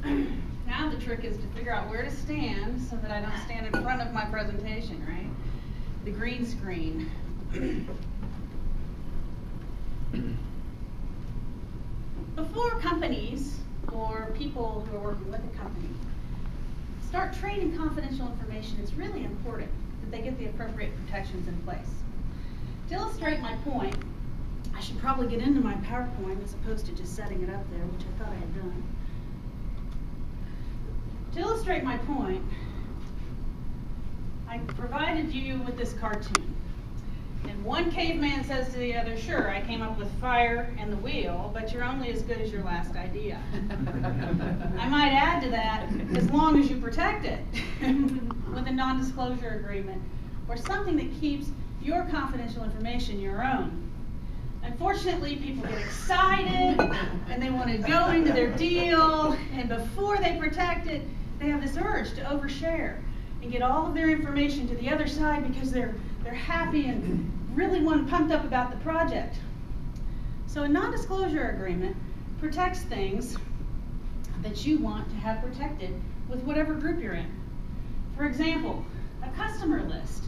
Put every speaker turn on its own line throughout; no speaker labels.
Now the trick is to figure out where to stand so that I don't stand in front of my presentation, right? The green screen. Before companies or people who are working with a company start trading confidential information, it's really important that they get the appropriate protections in place. To illustrate my point, I should probably get into my PowerPoint as opposed to just setting it up there, which I thought I had done. To illustrate my point, I provided you with this cartoon. And one caveman says to the other, sure, I came up with fire and the wheel, but you're only as good as your last idea. I might add to that, as long as you protect it with a non-disclosure agreement or something that keeps your confidential information your own. Unfortunately, people get excited and they want to go into their deal, and before they protect it, they have this urge to overshare and get all of their information to the other side because they're happy and really pumped up about the project. So a non-disclosure agreement protects things that you want to have protected with whatever group you're in. For example, a customer list.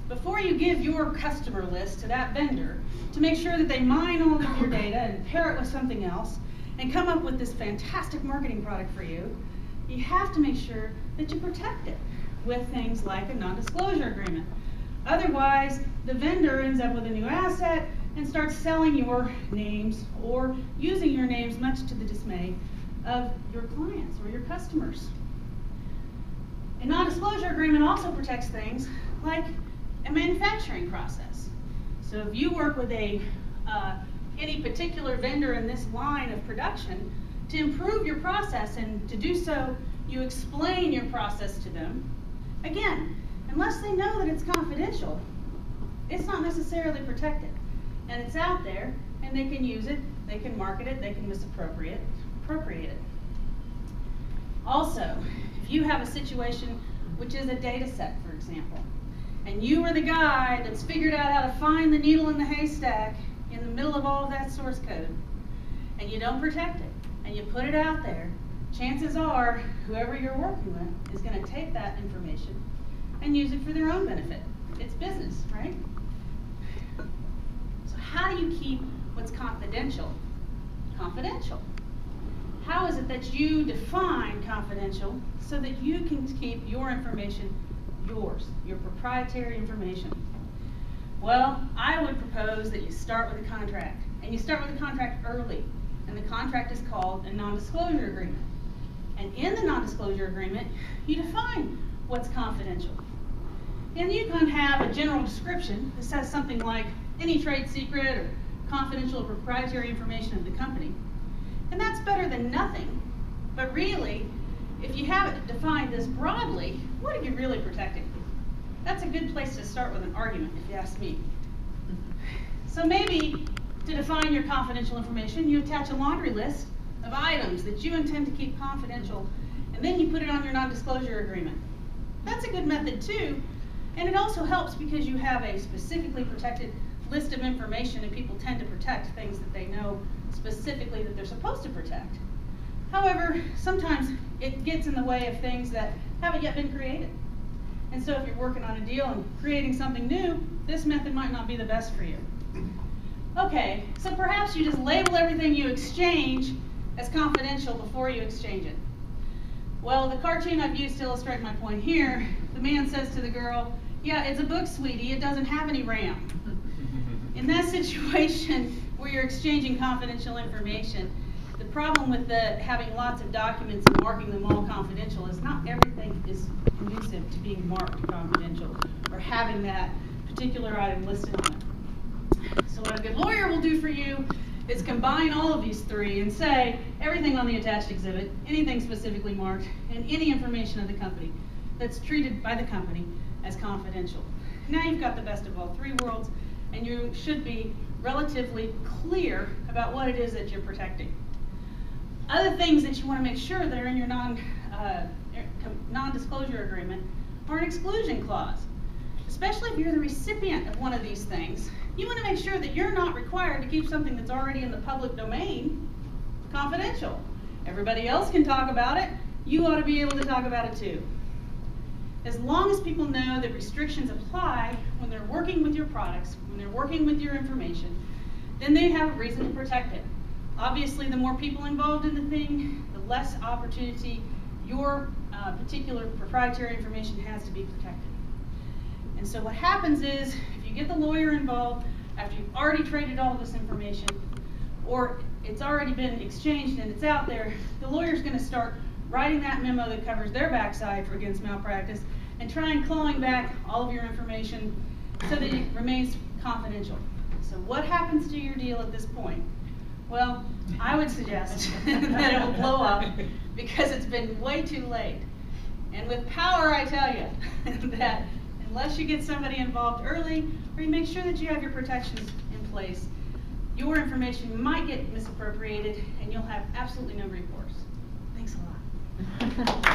Before you give your customer list to that vendor to make sure that they mine all of your data and pair it with something else and come up with this fantastic marketing product for you, you have to make sure that you protect it with things like a non-disclosure agreement. Otherwise, the vendor ends up with a new asset and starts selling your names or using your names much to the dismay of your clients or your customers. A non-disclosure agreement also protects things like a manufacturing process. So if you work with any particular vendor in this line of production to improve your process, and to do so, you explain your process to them. Again, unless they know that it's confidential, it's not necessarily protected. And it's out there, and they can use it, they can market it, they can misappropriate it. Also, if you have a situation which is a data set, for example, and you are the guy that's figured out how to find the needle in the haystack in the middle of all of that source code, and you don't protect it, and you put it out there, chances are whoever you're working with is going to take that information and use it for their own benefit. It's business, right? So how do you keep what's confidential confidential? How is it that you define confidential so that you can keep your information yours, your proprietary information? Well, I would propose that you start with a contract, and you start with a contract early, and the contract is called a non-disclosure agreement. And in the non-disclosure agreement, you define what's confidential. And you can have a general description that says something like any trade secret or confidential or proprietary information of the company. And that's better than nothing. But really, if you have it defined this broadly, what are you really protecting? That's a good place to start with an argument, if you ask me. So maybe to define your confidential information, you attach a laundry list of items that you intend to keep confidential, and then you put it on your non-disclosure agreement. That's a good method too, and it also helps because you have a specifically protected list of information, and people tend to protect things that they know specifically that they're supposed to protect. However, sometimes it gets in the way of things that haven't yet been created. And so if you're working on a deal and creating something new, this method might not be the best for you. Okay, so perhaps you just label everything you exchange as confidential before you exchange it. Well, the cartoon I've used to illustrate my point here, the man says to the girl, yeah, it's a book, sweetie, it doesn't have any RAM. In that situation where you're exchanging confidential information, the problem with having lots of documents and marking them all confidential is not everything is conducive to being marked confidential or having that particular item listed on it. So what a good lawyer will do for you is combine all of these three and say everything on the attached exhibit, anything specifically marked, and any information of the company that's treated by the company as confidential. Now you've got the best of all three worlds, and you should be relatively clear about what it is that you're protecting. Other things that you want to make sure that are in your non-disclosure agreement are an exclusion clause. Especially if you're the recipient of one of these things, you want to make sure that you're not required to keep something that's already in the public domain confidential. Everybody else can talk about it. You ought to be able to talk about it too. As long as people know that restrictions apply when they're working with your products, when they're working with your information, then they have a reason to protect it. Obviously, the more people involved in the thing, the less opportunity your particular proprietary information has to be protected. And so what happens is, if you get the lawyer involved after you've already traded all this information, or it's already been exchanged and it's out there, the lawyer's going to start writing that memo that covers their backside for against malpractice and try and clawing back all of your information so that it remains confidential. So what happens to your deal at this point? Well, I would suggest that it will blow up because it's been way too late. And with power, I tell you that unless you get somebody involved early or you make sure that you have your protections in place, your information might get misappropriated and you'll have absolutely no recourse. Thanks a lot.